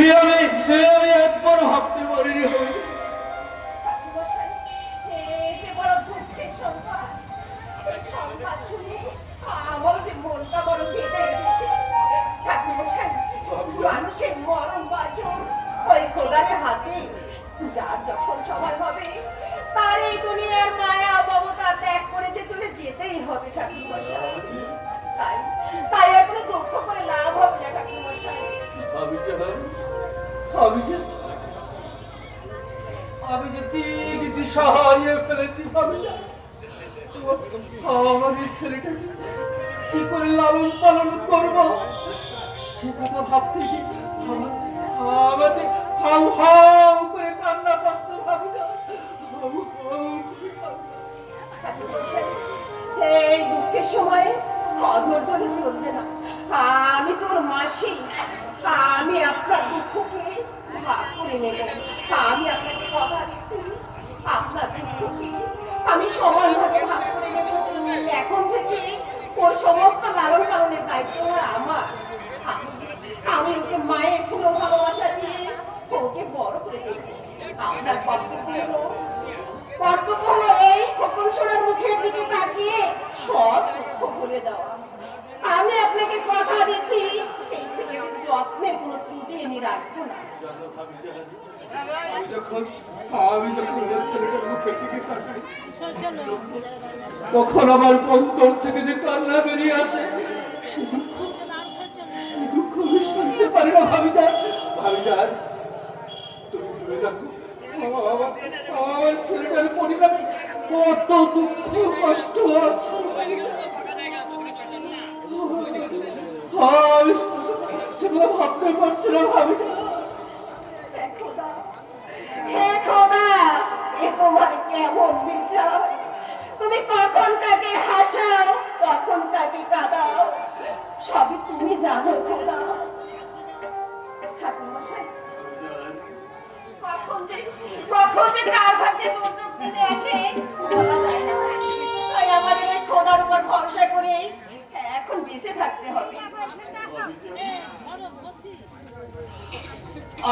আমি একবার ভাবতে পারিনি। মানুষের মরণ বাঁচন ওই খোদারের হাতে। যার যখন সময় হবে তার এই দুনিয়ার মায়া মমতা ত্যাগ করে যে চলে যেতেই হবে ঠাকুরমশাই। তাই তাই এখনো দুঃখ করে লাভ হবে না ঠাকুরমশাই। আমি যে দিক দিশা হারিয়ে ফেলেছি। আমাদের ছেলেটাকে কি করে লালন পালন করবো সে কথা ভাবতে গিয়ে আমার যে হাউ হাউ করে কান্না পাচ্ছে। এই দুঃখের সময় অধৈর্য ধরে চলছে না। আমি তোর মাসি, আমি আপনার দুঃখকে ভাগ করে নেব। আমি আপনাকে কথা দিচ্ছি, আপনার দুঃখকে আমি সমানভাবে ভাগ করে নেব। এখন থেকে ওর সমস্ত লালন পালনের দায়িত্ব আমার। আমি ওকে মায়ের পুরো ভালোবাসা দিয়ে ওকে বড় করে দেব। আপনার কর্তব্য হলো এই খোকন সোনার মুখের দিকে তাকিয়ে সব দুঃখ ভুলে দেওয়া। আমি আপনাকে কথা দিচ্ছি এই ছেলের যত্নে কোনো ত্রুটি আমি রাখবো না। তখন আমার অন্তর থেকে যে কান্না বেরিয়ে আসে দুঃখ আমি শুনতে পারি না। ভাবিজান তুমি দেখো আমার ছেলেটার পরিবার কত দুঃখ কষ্ট আছে। সেগুলো ভাবতে পারছি না। তোমার কেমন বিচার? তুমি কখন তাকে হাসাও, কখন তাকে কাঁদাও, সবই তুমি জানো খোদা। ঠাকুরমশাই কখন যে কার ভাগ্যে দুর্যোগ নেমে আসে বলা যায় না। তাই আমাদের ওই খোদার উপর ভরসা করে এখন বেঁচে থাকতে হবে।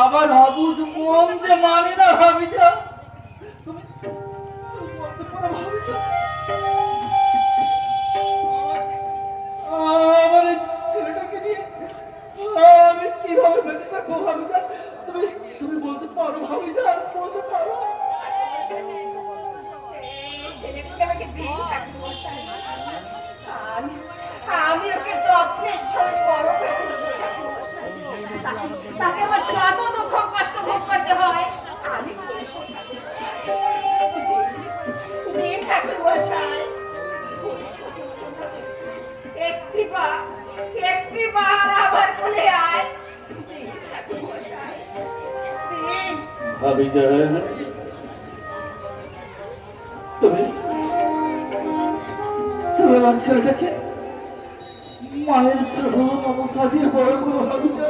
আবার অবুঝ মন যে মানে না। ভাবিজা তুমি বলতে পারো ভাবিজা আমার ছেলেটাকে নিয়ে আমি কিভাবে বেঁচে থাকবো? ভাবিজা তুমি বলতে পারো। ভাবিজা বলতে পারো। আমি ওকে যত্নের সঙ্গে বড় করে তাকে আমার যত দুঃখ কষ্ট ভোগ করতে হয় আমি একটিবার আবার খুলে আয়। ভাবিজা তুমি আমার ছেলেটাকে মায়ের স্নেহ মমতা দিয়ে বড় করো। ভাবিজা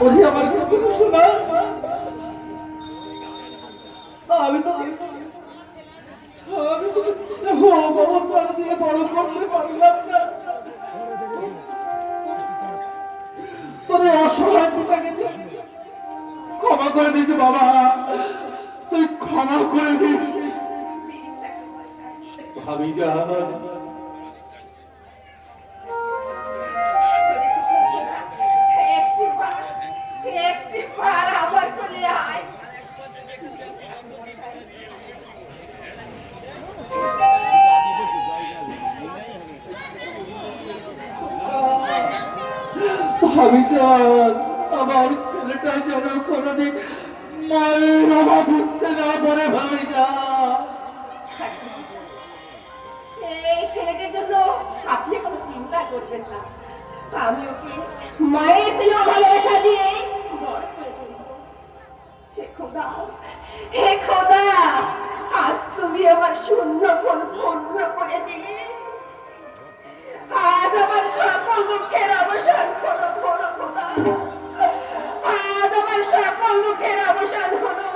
ওরে আমার কোনো শোনা। আমি তো স্নেহ মমতা দিয়ে বড় করতে পারলাম না। তোরে অসহায় পিতাকে ক্ষমা করে দিয়েছে বাবা। তুই ক্ষমা করে দিস। ভাবিজা একটিবার আবার চলে আয়। ভাবিজান আমার ছেলেটা যেন কোনোদিন মায়ের অভাব বুঝতে না পারে। ভাবিজান এই ছেলেটার জন্য আপনি কোনো চিন্তা করবেন না। আমি ওকে মায়ের স্নেহ ভালোবাসা দিয়ে বড় করে তুলব। হে খোদা আজ তুমি আমার শূন্য কোণ পূর্ণ করে দিলে। আজ আমার সকল দুঃখের অবসান হলো খোদা। আজ আমার সকল দুঃখের অবসান হলো।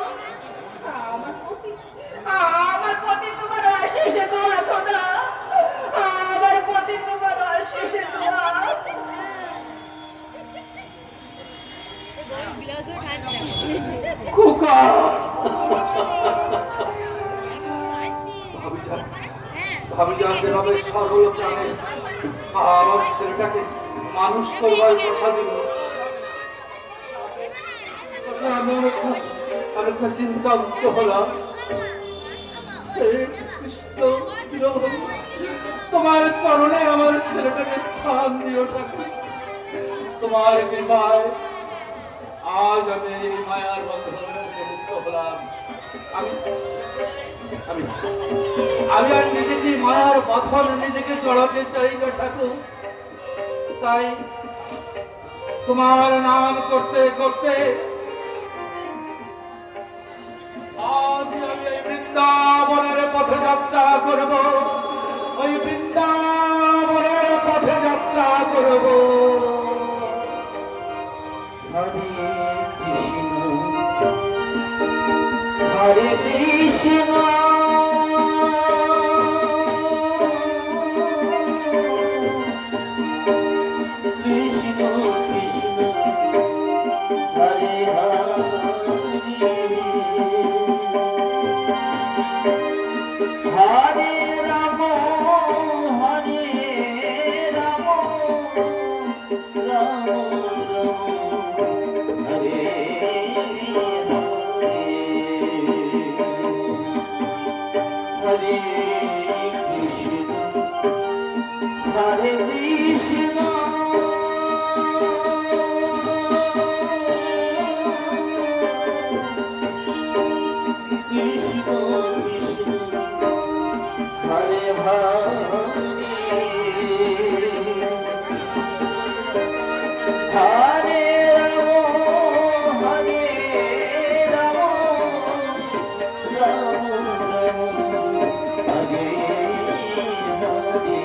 আমার প্রতি তোমার অশেষ দোয়া খোদা। আমার প্রতি তোমার অশেষ দোয়া। আমি যেভাবে সরল প্রাণে আমার ছেলেটাকে মানুষ করবার কথা দিল, আমি অনেকটা চিন্তামুক্ত হলাম। হে কৃষ্ণ, তোমার চরণে আমার ছেলেটাকে স্থান দিও ঠাকুর। তোমার কৃপায় আজ আমি এই মায়ার বন্ধন থেকে মুক্ত হলাম। আমি আমি আমি আর নিজেকে মায়ার বন্ধন নিজেকে জড়াতে চাই না ঠাকুর। তাই তোমার নাম করতে করতে আজ আমি এই বৃন্দাবনের পথে যাত্রা করব, ওই বৃন্দাবনের পথে যাত্রা করব। হরে কৃষ্ণ হরে কৃষ্ণ কৃষ্ণ কৃষ্ণ হরে হরে রাম হরে রাম রাম রাম হরে হরে কৃষ্ণ হরে কৃষ্ণ কৃষ্ণ কৃষ্ণ হরে হরে হরে রাম হরে রাম রাম রাম হরে হরে হরে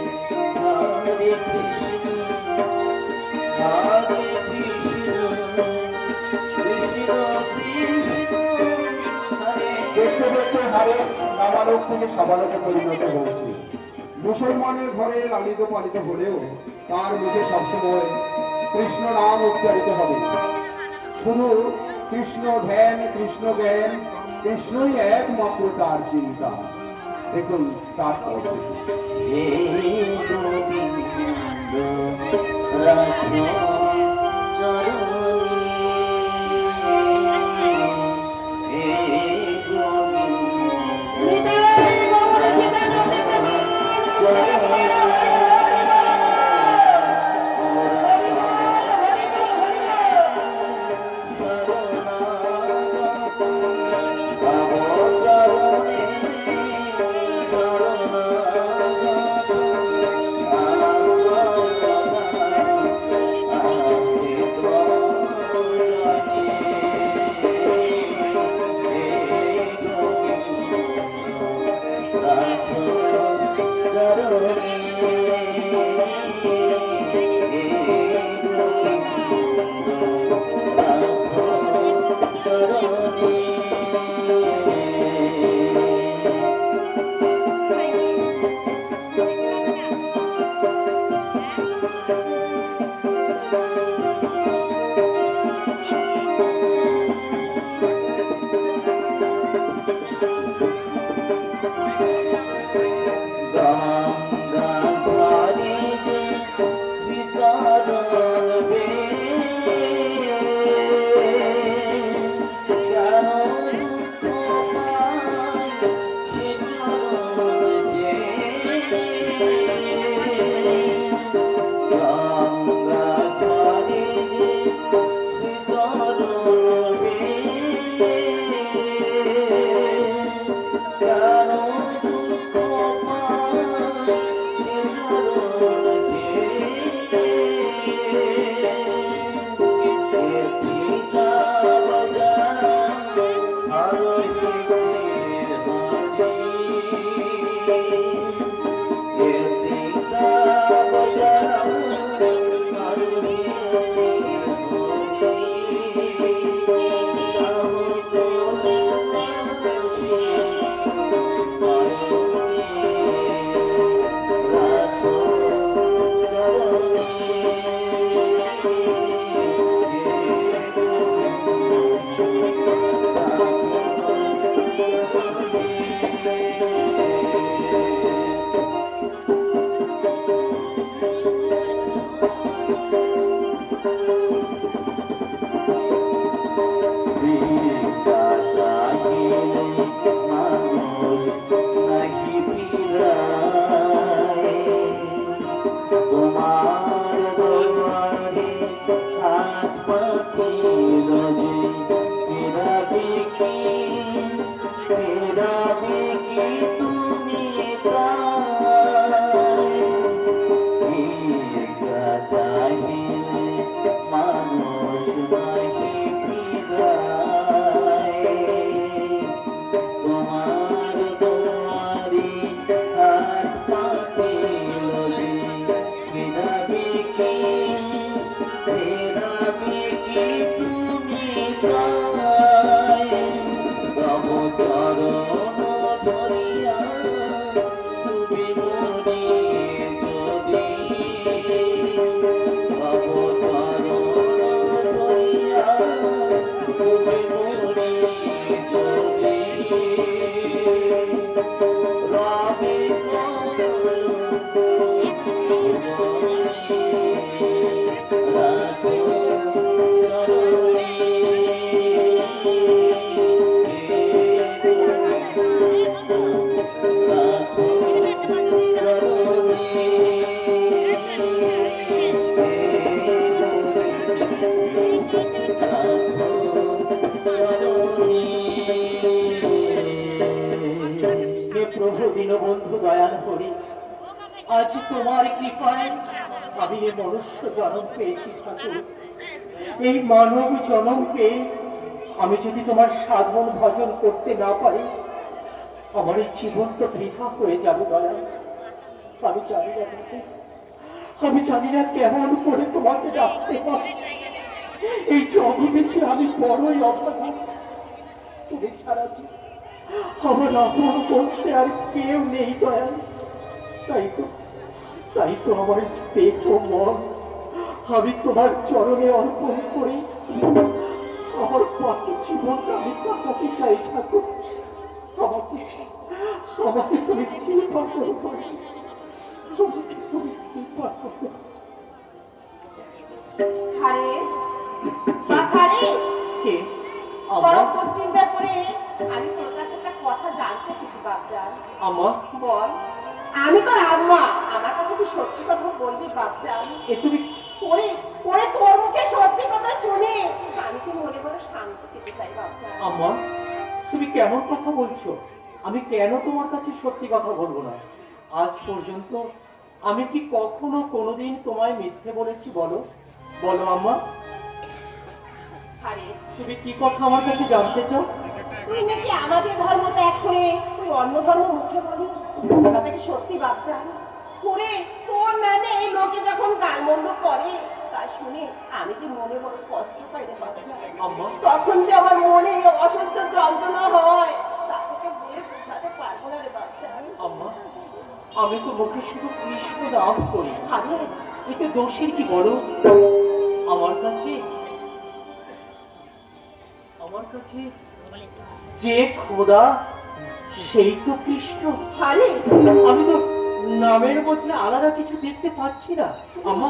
কৃষ্ণ হরে কৃষ্ণ কৃষ্ণ কৃষ্ণ হরে। দেখতে দেখতে হারে নাবালক থেকে সাবালকে পরিণত হয়েছে। মুসলমানের ঘরে লালিত পালিত হলেও তার মুখে সবসময় কৃষ্ণ নাম উচ্চারিত হবে। শুধু কৃষ্ণ ধ্যান, কৃষ্ণ জ্ঞান, কৃষ্ণই একমাত্র তার চিন্তা। দেখুন তার হে গোবিন্দ রাখো চরণে, হে গোবিন্দ তোমার দুয়ারে হাত পাতিল যে ফেরাবে কি তুমি চাহিলে মানুষ নাহি ফিরায় তোমার দুয়ারে হাত পাতিল যে ফেরাবে কি তুমি তব চরণ ধরিয়া তুমি মনে যদি তব চরণ ধরিয়া তুমি মনে যদি রবে প্রভু দীনবন্ধু দয়াল করি আজ তোমার কৃপায় আমি এ মনুষ্য জন্ম পেয়েছি ঠাকুর। এই মানব জন্ম পেয়ে আমি যদি তোমার সাধন ভজন করতে না পারি আমার এই জীবন তো বৃথা হয়ে যাবে দয়াল। আমি জানি না আমি জানি না কেমন করে তোমাকে ডাকতে হয়। এই জগতে ছিল আমি বড়ই অভাগা। তুমি ছাড়া যে আমার আপন বলতে আর কেউ নেই দয়াল। তাই তো আমার দেহ মন আমি তোমার চরণে অর্পণ করি। আমার বাকি জীবনটা আমি কাটাতে চাই ঠাকুর। আমাকে তুমি কৃপা করো, আমাকে তুমি কৃপা করো। কে? তোর চিন্তা করে আমি তোর কাছে একটা কথা জানতে এসেছি বাপজান। আম্মা বল। আমি তোর আম্মা, আমার কাছে তুই সত্যি কথা বলবি বাপজান। এ তুমি পরে তোর মুখে সত্যি কথা শুনে আমি যে মনে বড় শান্তি পেতে চাই বাপজান। আম্মা তুমি কেমন কথা বলছো? আমি কেন তোমার কাছে সত্যি কথা বলবো না? আজ পর্যন্ত আমি কি কখনো কোনোদিন তোমায় মিথ্যে বলেছি বলো? বলো আম্মা, তুমি কি কথা আমার কাছে জানতে চাও? তুই নাকি আমাদের ধর্ম ত্যাগ করে তুই অন্য ধর্ম মুখে বলিস? তাতে কি সত্যি বাপজান? করে তোর নামে এই লোকে যখন গালমন্দ করে তা শুনে আমি যে মনে বড় কষ্ট পাই রে বাপজান। আম্মা তখন যে আমার মনে অসহ্য যন্ত্রণা হয় তা তোকে বলে বোঝাতে পারবো না রে বাপজান। আম্মা আমি তো মুখে শুধু কৃষ্ণ নাম করি, এতে দোষের কি বলো? আমার কাছে যে খোদা সেই তো কৃষ্ণ। আমি তো নামের মধ্যে আলাদা কিছু দেখতে পাচ্ছি না। আম্মা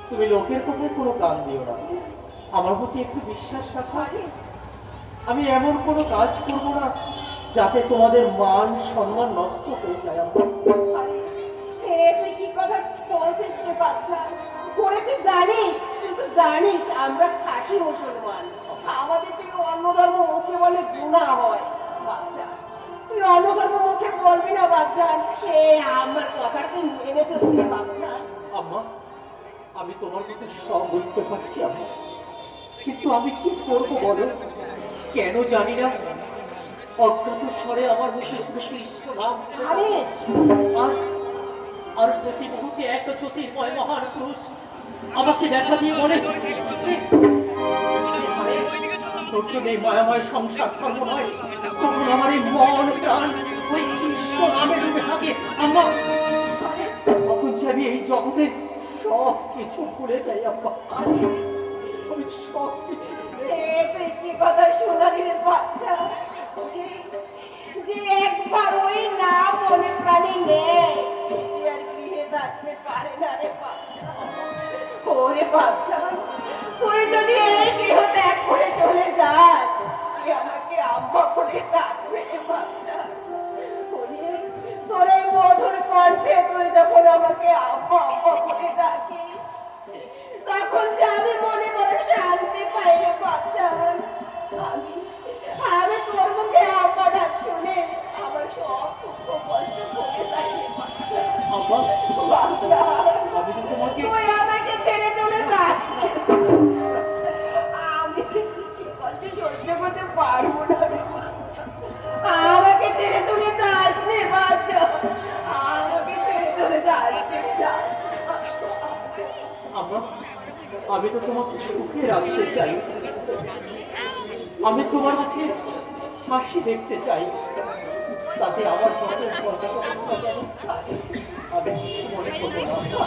তুমি লোকের কথায় কোনো কান দিও না, আমার প্রতি একটু বিশ্বাস রাখো। আমি এমন কোনো কাজ করবো না যাতে তোমাদের মান সম্মান নষ্ট হয়ে যায়। তুই কি কথা বলছিস রে বাচ্চা? করে তুই জানিস আমরা খাঁটি মুসলমান, আমাদের থেকে অন্য ধর্ম মুখে বলে গুনাহ হয়। বাচ্চা তুই অন্য ধর্ম মুখে বলবি না বাচ্চা। আমার কথাটা তুই মেনে চলবি না বাচ্চা। আম্মা আমি তোমার কথা সব বুঝতে পারছি আম্মা, কিন্তু আমি কি করবো বলো? কেন জানি না অজ্ঞাত স্বরে আমার মুখে শুধু কৃষ্ণ নাম আর প্রতি মুহূর্তে এক জ্যোতির্ময় মহান পুরুষ আমাকে দেখা দিয়ে বলে তোর জন্য এই মায়াময় সংসার ধর্ম হয়। তখন আমার এই মন প্রাণ ওই কৃষ্ণ নামে ডুবে থাকে। আম্মা তখন যে আমি এই জগতে সব কিছু ভুলে যাই। আম্মা আমি সব কিছু তুই কি কথা শোনালি রে বাচ্চা? যে একবার ওই নাম মনে প্রাণে নেয় সে আর গৃহে থাকতে পারে না রে বাচ্চা। ওরে বাচ্চা তুই যদি এই গৃহ ত্যাগ করে চলে যাস তুই আমাকে আম্মা বলে ডাকবে রে বাচ্চা। তোর এই মধুর কণ্ঠে তুই যখন আমাকে আম্মা আম্মা বলে ডাকিস, তখন যে আমি মনে মনে শান্তি পাই রে বাচ্চান। আমি আমি তোর মুখে আম্মা ডাক শুনে আমার সব দুঃখ কষ্ট ভুলে যাই রে বাচ্চা। আব্বা, বাচ্চা, আমি তো তোমাকে তুই আমাকে ছেড়ে চলে যাস। আমি সে কষ্ট সহ্য করতে পারবো না রে বাচ্চা। আমাকে ছেড়ে চলে যাস রে বাচ্চা। আমাকে ছেড়ে চলে যাস রে, যাস। আব্বা, আমি তো তোমাকে সুখে রাখতে চাই, আমি তোমার মুখে হাসি দেখতে চাই, তাতে আমার কত কষ্ট আমি কিছু মনে করবো না।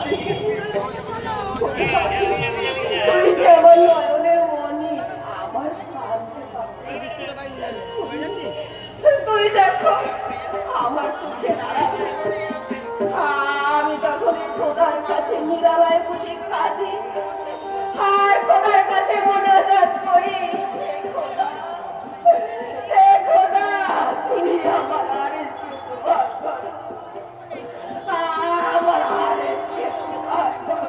তুই যে আমার নয়নের মনি, আমার শান্তি পাবে। তুই দেখো আমার চোখের আড়ালে আমি তখন এই খোদার কাছে নিরালায় বসে কাঁদি, আর খোদার কাছে মনোজাত করি, হে খোদা, হে খোদা, তুমি আমার আরেকটু দুবার করো, আমার আরেকটু দুবার করো।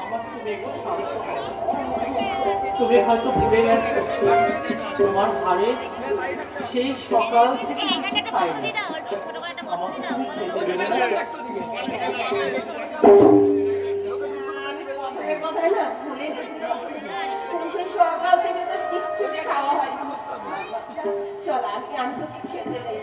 আমার তুমি একটু সাহস করো। তুমি হয়তো ভুলে গেছো তোমার হারে সেই সকাল থেকে কিছু খাইনি। আমাকে তুমি খেতে দেবে না? আমি কথায় কথায় না ভুলে গেছি। সেই সকাল থেকে তো কিচ্ছুটি খাওয়া হয়নি। চল আমি তোকে খেতে দেই।